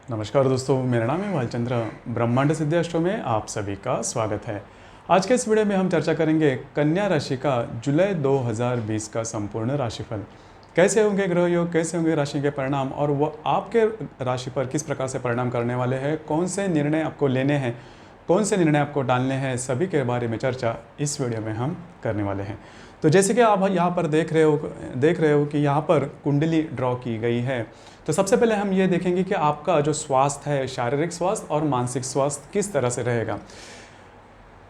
नमस्कार दोस्तों, मेरा नाम है भालचंद्र। ब्रह्मांड सिद्धि अष्टों में आप सभी का स्वागत है। आज के इस वीडियो में हम चर्चा करेंगे कन्या राशि का जुलाई 2020 का संपूर्ण राशिफल। कैसे होंगे ग्रह योग, कैसे होंगे राशि के परिणाम और वो आपके राशि पर किस प्रकार से परिणाम करने वाले हैं, कौन से निर्णय आपको लेने हैं, कौन से निर्णय आपको डालने हैं, सभी के बारे में चर्चा इस वीडियो में हम करने वाले हैं। तो जैसे कि आप यहाँ पर देख रहे हो कि यहाँ पर कुंडली ड्रॉ की गई है। तो सबसे पहले हम ये देखेंगे कि आपका जो स्वास्थ्य है, शारीरिक स्वास्थ्य और मानसिक स्वास्थ्य किस तरह से रहेगा।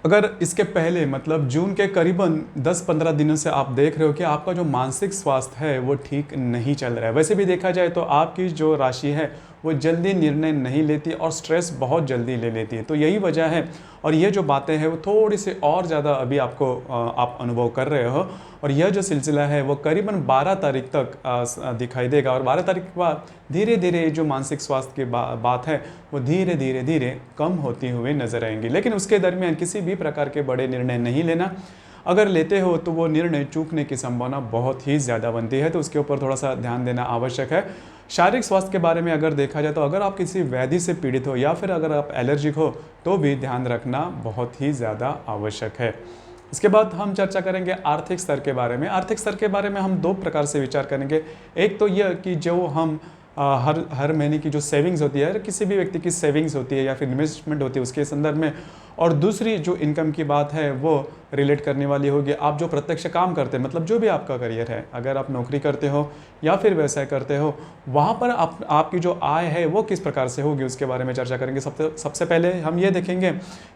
अगर इसके पहले मतलब जून के करीबन 10-15 दिनों से आप देख रहे हो कि आपका जो मानसिक स्वास्थ्य है वो ठीक नहीं चल रहा है। वैसे भी देखा जाए तो आपकी जो राशि है वो जल्दी निर्णय नहीं लेती और स्ट्रेस बहुत जल्दी ले लेती है। तो यही वजह है और ये जो बातें हैं वो थोड़ी सी और ज़्यादा अभी आपको आप अनुभव कर रहे हो। और यह जो सिलसिला है वो करीबन 12 तारीख तक दिखाई देगा और 12 तारीख के बाद धीरे धीरे जो मानसिक स्वास्थ्य की बात है वो धीरे धीरे कम होती हुई नजर आएंगी। लेकिन उसके दरमियान किसी भी प्रकार के बड़े निर्णय नहीं लेना। अगर लेते हो तो वो निर्णय चूकने की संभावना बहुत ही ज़्यादा बनती है, तो उसके ऊपर थोड़ा सा ध्यान देना आवश्यक है। शारीरिक स्वास्थ्य के बारे में अगर देखा जाए तो अगर आप किसी व्याधि से पीड़ित हो या फिर अगर आप एलर्जिक हो तो भी ध्यान रखना बहुत ही ज़्यादा आवश्यक है। इसके बाद हम चर्चा करेंगे आर्थिक स्तर के बारे में। आर्थिक स्तर के बारे में हम दो प्रकार से विचार करेंगे। एक तो यह कि जो हम हर महीने की जो सेविंग्स होती है, किसी भी व्यक्ति की सेविंग्स होती है या फिर इन्वेस्टमेंट होती है उसके संदर्भ में, और दूसरी जो इनकम की बात है वो रिलेट करने वाली होगी आप जो प्रत्यक्ष काम करते हैं, मतलब जो भी आपका करियर है, अगर आप नौकरी करते हो या फिर व्यवसाय करते हो वहाँ पर आपकी जो आय है वो किस प्रकार से होगी उसके बारे में चर्चा करेंगे। सबसे पहले हम ये देखेंगे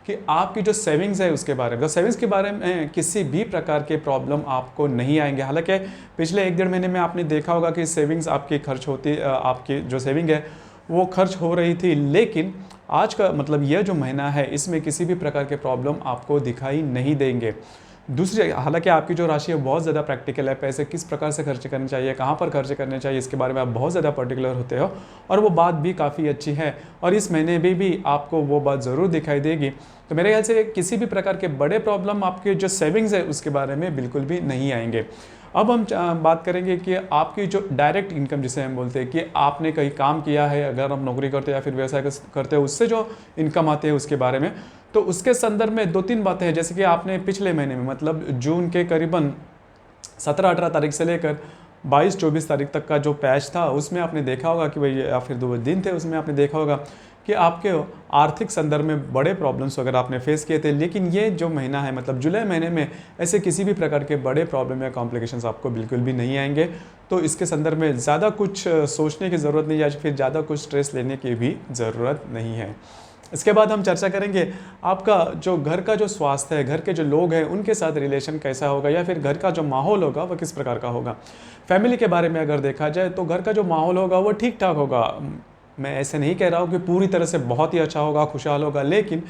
कि आपकी जो सेविंग्स है उसके बारे में। तो सेविंग्स के बारे में किसी भी प्रकार के प्रॉब्लम आपको नहीं आएंगे। हालांकि पिछले 1-1.5 महीने में आपने देखा होगा कि सेविंग्स आपकी खर्च होती, आपकी जो सेविंग है वो खर्च हो रही थी, लेकिन आज का मतलब यह जो महीना है इसमें किसी भी प्रकार के प्रॉब्लम आपको दिखाई नहीं देंगे। दूसरी, हालांकि आपकी जो राशि है बहुत ज़्यादा प्रैक्टिकल है, पैसे किस प्रकार से खर्च करने चाहिए, कहाँ पर खर्च करने चाहिए, इसके बारे में आप बहुत ज़्यादा पर्टिकुलर होते हो और वो बात भी काफ़ी अच्छी है और इस महीने में भी आपको वो बात ज़रूर दिखाई देगी। तो मेरे ख्याल से किसी भी प्रकार के बड़े प्रॉब्लम आपके जो सेविंग्स है उसके बारे में बिल्कुल भी नहीं आएंगे। अब हम बात करेंगे कि आपकी जो डायरेक्ट इनकम जिसे हम बोलते हैं कि आपने कहीं काम किया है, अगर आप नौकरी करते हो या फिर व्यवसाय करते हो उससे जो इनकम आती है उसके बारे में। तो उसके संदर्भ में 2-3 बातें हैं। जैसे कि आपने पिछले महीने में मतलब जून के करीबन 17-18 तारीख से लेकर 22-24 तारीख तक का जो पैच था उसमें आपने देखा होगा कि भाई, या फिर 2 दिन थे उसमें आपने देखा होगा कि आपके आर्थिक संदर्भ में बड़े प्रॉब्लम्स वगैरह आपने फेस किए थे। लेकिन ये जो महीना है मतलब जुलाई महीने में ऐसे किसी भी प्रकार के बड़े प्रॉब्लम या कॉम्प्लिकेशंस आपको बिल्कुल भी नहीं आएंगे। तो इसके संदर्भ में ज़्यादा कुछ सोचने की ज़रूरत नहीं है, या फिर ज़्यादा कुछ स्ट्रेस लेने की भी ज़रूरत नहीं है। इसके बाद हम चर्चा करेंगे आपका जो घर का जो स्वास्थ्य है, घर के जो लोग हैं उनके साथ रिलेशन कैसा होगा, या फिर घर का जो माहौल होगा वह किस प्रकार का होगा। फैमिली के बारे में अगर देखा जाए तो घर का जो माहौल होगा वो ठीक ठाक होगा। मैं ऐसे नहीं कह रहा हूँ कि पूरी तरह से बहुत ही अच्छा होगा, खुशहाल होगा, लेकिन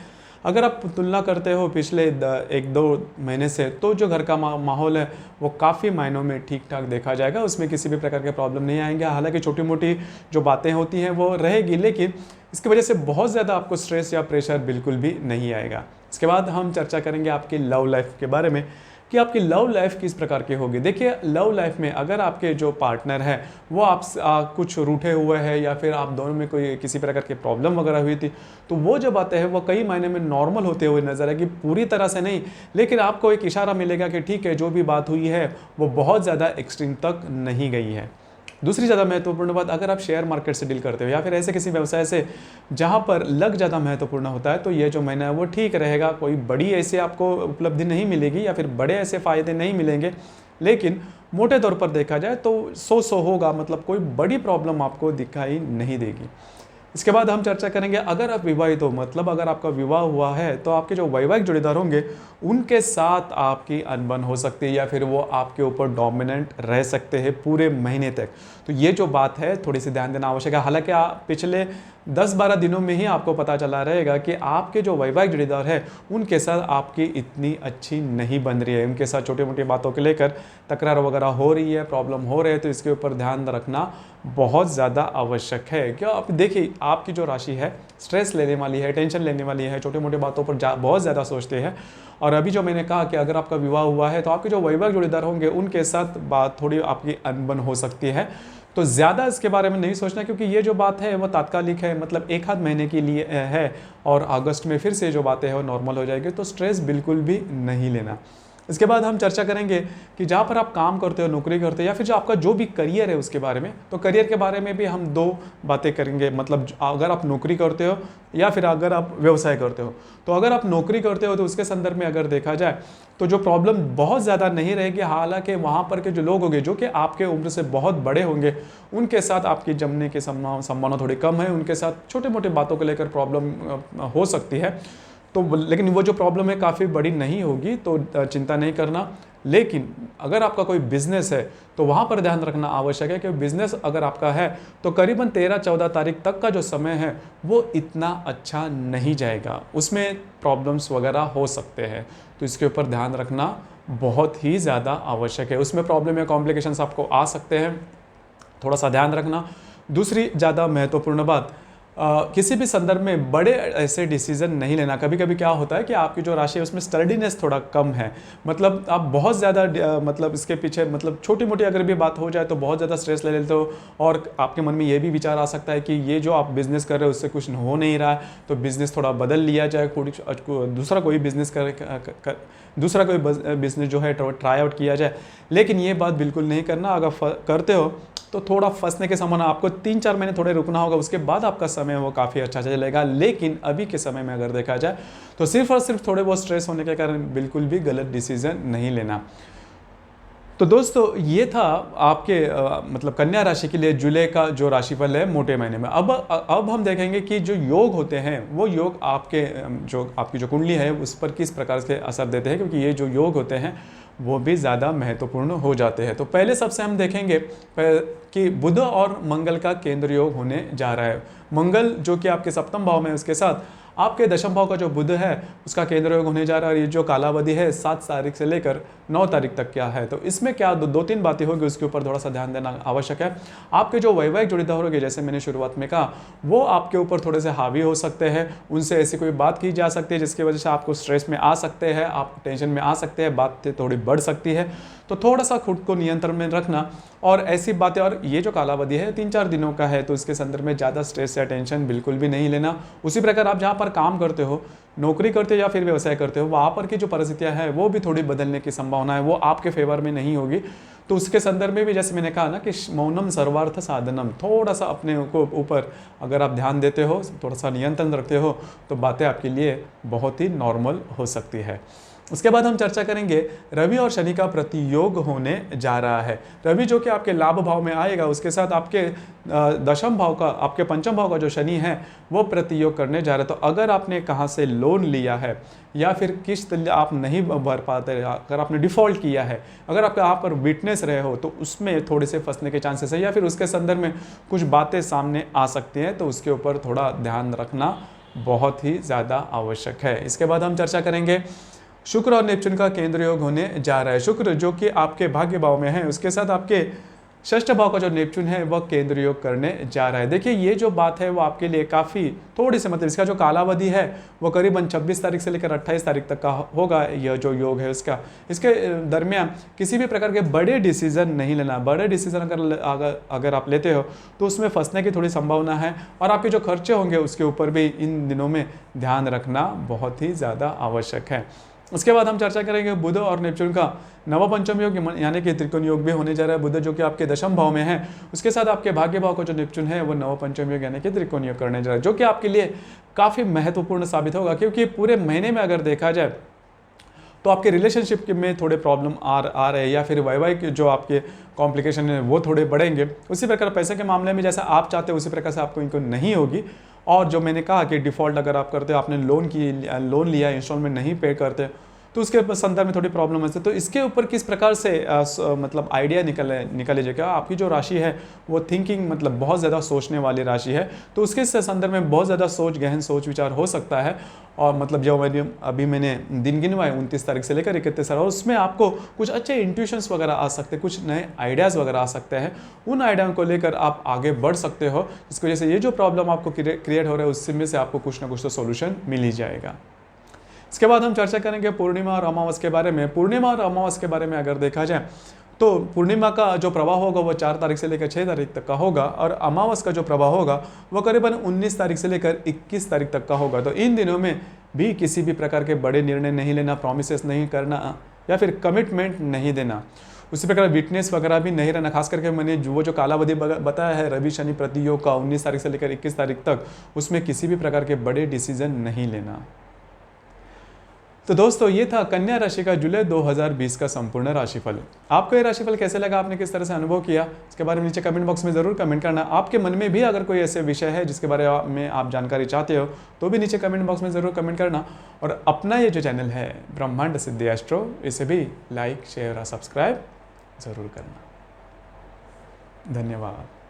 अगर आप तुलना करते हो पिछले 1-2 महीने से तो जो घर का माहौल है वो काफ़ी मायनों में ठीक ठाक देखा जाएगा। उसमें किसी भी प्रकार के प्रॉब्लम नहीं आएंगे। हालांकि छोटी मोटी जो बातें होती हैं वो रहेगी, लेकिन इसकी वजह से बहुत ज़्यादा आपको स्ट्रेस या प्रेशर बिल्कुल भी नहीं आएगा। इसके बाद हम चर्चा करेंगे आपकी लव लाइफ के बारे में कि आपकी लव लाइफ किस प्रकार की होगी। देखिए, लव लाइफ में अगर आपके जो पार्टनर है वो आप कुछ रूठे हुए हैं या फिर आप दोनों में कोई किसी प्रकार की प्रॉब्लम वगैरह हुई थी, तो वो जो बातें हैं वो कई मायने में नॉर्मल होते हुए नजर आएगी। पूरी तरह से नहीं, लेकिन आपको एक इशारा मिलेगा कि ठीक है, जो भी बात हुई है वो बहुत ज़्यादा एक्सट्रीम तक नहीं गई है। दूसरी ज़्यादा महत्वपूर्ण बात, अगर आप शेयर मार्केट से डील करते हो या फिर ऐसे किसी व्यवसाय से जहां पर लक ज़्यादा महत्वपूर्ण होता है, तो ये जो महीना है वो ठीक रहेगा। कोई बड़ी ऐसे आपको उपलब्धि नहीं मिलेगी या फिर बड़े ऐसे फ़ायदे नहीं मिलेंगे, लेकिन मोटे तौर पर देखा जाए तो 100 होगा, मतलब कोई बड़ी प्रॉब्लम आपको दिखाई नहीं देगी। इसके बाद हम चर्चा करेंगे अगर आप विवाहित हो, मतलब अगर आपका विवाह हुआ है तो आपके जो वैवाहिक जोड़ीदार होंगे उनके साथ आपकी अनबन हो सकती है या फिर वो आपके ऊपर डोमिनेंट रह सकते हैं पूरे महीने तक। तो ये जो बात है थोड़ी सी ध्यान देना आवश्यक है। हालांकि पिछले 10-12 दिनों में ही आपको पता चला रहेगा कि आपके जो वैवाहिक जोड़ीदार है उनके साथ आपकी इतनी अच्छी नहीं बन रही है, उनके साथ छोटी मोटी बातों को लेकर तकरार वगैरह हो रही है, प्रॉब्लम हो रहे हैं। तो इसके ऊपर ध्यान रखना बहुत ज़्यादा आवश्यक है। क्यों, आप देखिए आपकी जो राशि है स्ट्रेस लेने वाली है, टेंशन लेने वाली है, छोटे मोटे बातों पर बहुत ज़्यादा सोचते हैं। और अभी जो मैंने कहा कि अगर आपका विवाह हुआ है तो आपके जो वैवाहिक जोड़ीदार होंगे उनके साथ बात थोड़ी आपकी अनबन हो सकती है, तो ज़्यादा इसके बारे में नहीं सोचना, क्योंकि ये जो बात है वो तात्कालिक है, मतलब एक आध महीने के लिए है, और अगस्त में फिर से जो बातें हैं वो नॉर्मल हो जाएगी। तो स्ट्रेस बिल्कुल भी नहीं लेना। इसके बाद हम चर्चा करेंगे कि जहाँ पर आप काम करते हो, नौकरी करते हो, या फिर जो आपका जो भी करियर है उसके बारे में। तो करियर के बारे में भी हम दो बातें करेंगे, मतलब अगर आप नौकरी करते हो या फिर अगर आप व्यवसाय करते हो। तो अगर आप नौकरी करते हो तो उसके संदर्भ में अगर देखा जाए तो जो प्रॉब्लम बहुत ज़्यादा नहीं रहेगी, हालांकि वहाँ पर के जो लोग होंगे जो कि आपके उम्र से बहुत बड़े होंगे, उनके साथ आपकी जमने की संभावना थोड़ी कम है, उनके साथ छोटे मोटे बातों को लेकर प्रॉब्लम हो सकती है। तो लेकिन वो जो प्रॉब्लम है काफ़ी बड़ी नहीं होगी, तो चिंता नहीं करना। लेकिन अगर आपका कोई बिजनेस है तो वहाँ पर ध्यान रखना आवश्यक है कि बिजनेस अगर आपका है तो करीबन 13-14 तारीख तक का जो समय है वो इतना अच्छा नहीं जाएगा, उसमें प्रॉब्लम्स वगैरह हो सकते हैं। तो इसके ऊपर ध्यान रखना बहुत ही ज़्यादा आवश्यक है। उसमें प्रॉब्लम या कॉम्प्लिकेशंस आपको आ सकते हैं, थोड़ा सा ध्यान रखना। दूसरी ज़्यादा महत्वपूर्ण बात, किसी भी संदर्भ में बड़े ऐसे डिसीजन नहीं लेना। कभी कभी क्या होता है कि आपकी जो राशि है उसमें स्टडीनेस थोड़ा कम है, मतलब आप बहुत ज़्यादा मतलब इसके पीछे मतलब छोटी मोटी अगर भी बात हो जाए तो बहुत ज़्यादा स्ट्रेस ले लेते हो, और आपके मन में ये भी विचार आ सकता है कि ये जो आप बिज़नेस कर रहे हो उससे कुछ हो नहीं रहा है, तो बिज़नेस थोड़ा बदल लिया जाए, दूसरा कोई बिज़नेस दूसरा कोई बिज़नेस जो है ट्राई आउट किया जाए। लेकिन ये बात बिल्कुल नहीं करना। अगर करते हो तो थोड़ा फंसने के संभावना, आपको 3-4 महीने थोड़े रुकना होगा, उसके बाद आपका समय वो काफ़ी अच्छा चलेगा। लेकिन अभी के समय में अगर देखा जाए तो सिर्फ और सिर्फ थोड़े बहुत स्ट्रेस होने के कारण बिल्कुल भी गलत डिसीजन नहीं लेना। तो दोस्तों ये था आपके मतलब कन्या राशि के लिए जुलाई का जो राशिफल है मोटे महीने में। अब हम देखेंगे कि जो योग होते हैं वो योग आपके जो आपकी जो कुंडली है उस पर किस प्रकार से असर देते हैं, क्योंकि ये जो योग होते हैं वो भी ज़्यादा महत्वपूर्ण हो जाते हैं। तो पहले सबसे हम देखेंगे कि बुध और मंगल का केंद्र योग होने जा रहा है। मंगल जो कि आपके सप्तम भाव में, उसके साथ आपके दशम भाव का जो बुध है उसका केंद्र योग होने जा रहा है। और ये जो कालावधि है 7 तारीख से लेकर 9 तारीख तक क्या है, तो इसमें क्या दो तीन बातें होगी, उसके ऊपर थोड़ा सा ध्यान देना आवश्यक है। आपके जो वैवाहिक जोड़ीदार होंगे, जैसे मैंने शुरुआत में कहा, वो आपके ऊपर थोड़े से हावी हो सकते हैं, उनसे ऐसी कोई बात की जा सकती है जिसकी वजह से आपको स्ट्रेस में आ सकते हैं, आप टेंशन में आ सकते हैं, बात थोड़ी बढ़ सकती है। तो थोड़ा सा खुद को नियंत्रण में रखना, और ऐसी बातें, और ये जो कालावधि है 3-4 दिनों का है, तो इसके संदर्भ में ज़्यादा स्ट्रेस या टेंशन बिल्कुल भी नहीं लेना। उसी प्रकार आप जहाँ पर काम करते हो, नौकरी करते हो या फिर व्यवसाय करते हो, वहाँ पर की जो परिस्थितियाँ हैं वो भी थोड़ी बदलने की संभावना है, वो आपके फेवर में नहीं होगी। तो उसके संदर्भ में भी जैसे मैंने कहा ना कि मौनम सर्वार्थ साधनम, थोड़ा सा अपने को ऊपर अगर आप ध्यान देते हो, थोड़ा सा नियंत्रण रखते हो, तो बातें आपके लिए बहुत ही नॉर्मल हो सकती है। उसके बाद हम चर्चा करेंगे रवि और शनि का प्रतियोग होने जा रहा है। रवि जो कि आपके लाभ भाव में आएगा, उसके साथ आपके दशम भाव का, आपके पंचम भाव का जो शनि है वो प्रतियोग करने जा रहा है। तो अगर आपने कहाँ से लोन लिया है या फिर किस्त आप नहीं भर पाते, अगर आपने डिफ़ॉल्ट किया है, अगर आप यहाँ पर विटनेस रहे हो, तो उसमें थोड़े से फंसने के चांसेस है, या फिर उसके संदर्भ में कुछ बातें सामने आ सकती हैं, तो उसके ऊपर थोड़ा ध्यान रखना बहुत ही ज़्यादा आवश्यक है। इसके बाद हम चर्चा करेंगे शुक्र और नेपच्यून का केंद्र योग होने जा रहा है। शुक्र जो कि आपके भाग्य भाव में है, उसके साथ आपके षष्ठ भाव का जो नेपच्यून है वह केंद्र योग करने जा रहा है। देखिए ये जो बात है वो आपके लिए काफ़ी थोड़ी सी, मतलब इसका जो कालावधि है वो करीबन 26 तारीख से लेकर 28 तारीख तक का होगा, यह जो योग है उसका। इसके दरमियान किसी भी प्रकार के बड़े डिसीजन नहीं लेना। बड़े डिसीजन अगर आप लेते हो तो उसमें फंसने की थोड़ी संभावना है, और आपके जो खर्चे होंगे उसके ऊपर भी इन दिनों में ध्यान रखना बहुत ही ज़्यादा आवश्यक है। उसके बाद हम चर्चा करेंगे बुध और नेपच्यून का नव पंचम योग, यानी कि त्रिकोण योग भी होने जा रहा है। बुध जो कि आपके दशम भाव में है, उसके साथ आपके भाग्य भाव का जो नेपच्यून है वो नव पंचम योग यानी कि त्रिकोण योग करने जा रहा है, जो कि आपके लिए काफ़ी महत्वपूर्ण साबित होगा। क्योंकि पूरे महीने में अगर देखा जाए तो आपके रिलेशनशिप में थोड़े प्रॉब्लम आ रहे हैं, या फिर वैवाहिक जो आपके कॉम्प्लिकेशन है वो थोड़े बढ़ेंगे। उसी प्रकार पैसे के मामले में जैसा आप चाहते हो उसी प्रकार से आपको इनको नहीं होगी। और जो मैंने कहा कि डिफ़ॉल्ट अगर आप करते हो, आपने लोन लिया, इंस्टॉलमेंट नहीं पे करते, तो उसके संदर्भ में थोड़ी प्रॉब्लम है। तो इसके ऊपर किस प्रकार से मतलब आइडिया निकले जाएगा। आपकी जो राशि है वो थिंकिंग, मतलब बहुत ज़्यादा सोचने वाली राशि है, तो उसके संदर्भ में बहुत ज़्यादा गहन सोच विचार हो सकता है। और मतलब जो अभी मैंने दिन गिनवाए 29 तारीख से लेकर 31 तारीख, और उसमें आपको कुछ अच्छे इंट्यूशंस वगैरह आ सकते हैं, कुछ नए आइडियाज़ वगैरह आ सकते हैं। उन आइडिया को लेकर आप आगे बढ़ सकते हो, जिसकी वजह से ये जो प्रॉब्लम आपको क्रिएट हो रहा है उसमें से आपको कुछ ना कुछ तो सोल्यूशन मिल ही जाएगा। इसके बाद हम चर्चा करेंगे पूर्णिमा और अमावस के बारे में। पूर्णिमा और अमावस के बारे में अगर देखा जाए तो पूर्णिमा का जो प्रभाव होगा वो 4 तारीख से लेकर 6 तारीख तक का होगा, और अमावस का जो प्रभाव होगा वो करीबन 19 तारीख से लेकर 21 तारीख तक का होगा। तो इन दिनों में भी किसी भी प्रकार के बड़े निर्णय नहीं लेना, प्रॉमिसेस नहीं करना या फिर कमिटमेंट नहीं देना। उसी प्रकार विटनेस वगैरह भी नहीं रहना, खास करके मैंने जो कालावधि बताया है रवि शनि प्रतियोग का 19 तारीख से लेकर 21 तारीख तक, उसमें किसी भी प्रकार के बड़े डिसीजन नहीं लेना। तो दोस्तों ये था कन्या राशि का जुलाई 2020 का संपूर्ण राशिफल। आपको ये राशिफल कैसे लगा, आपने किस तरह से अनुभव किया, इसके बारे में नीचे कमेंट बॉक्स में ज़रूर कमेंट करना। आपके मन में भी अगर कोई ऐसे विषय है जिसके बारे में आप जानकारी चाहते हो तो भी नीचे कमेंट बॉक्स में ज़रूर कमेंट करना। और अपना ये जो चैनल है ब्रह्मांड सिद्धि एस्ट्रो, इसे भी लाइक शेयर और सब्सक्राइब ज़रूर करना। धन्यवाद।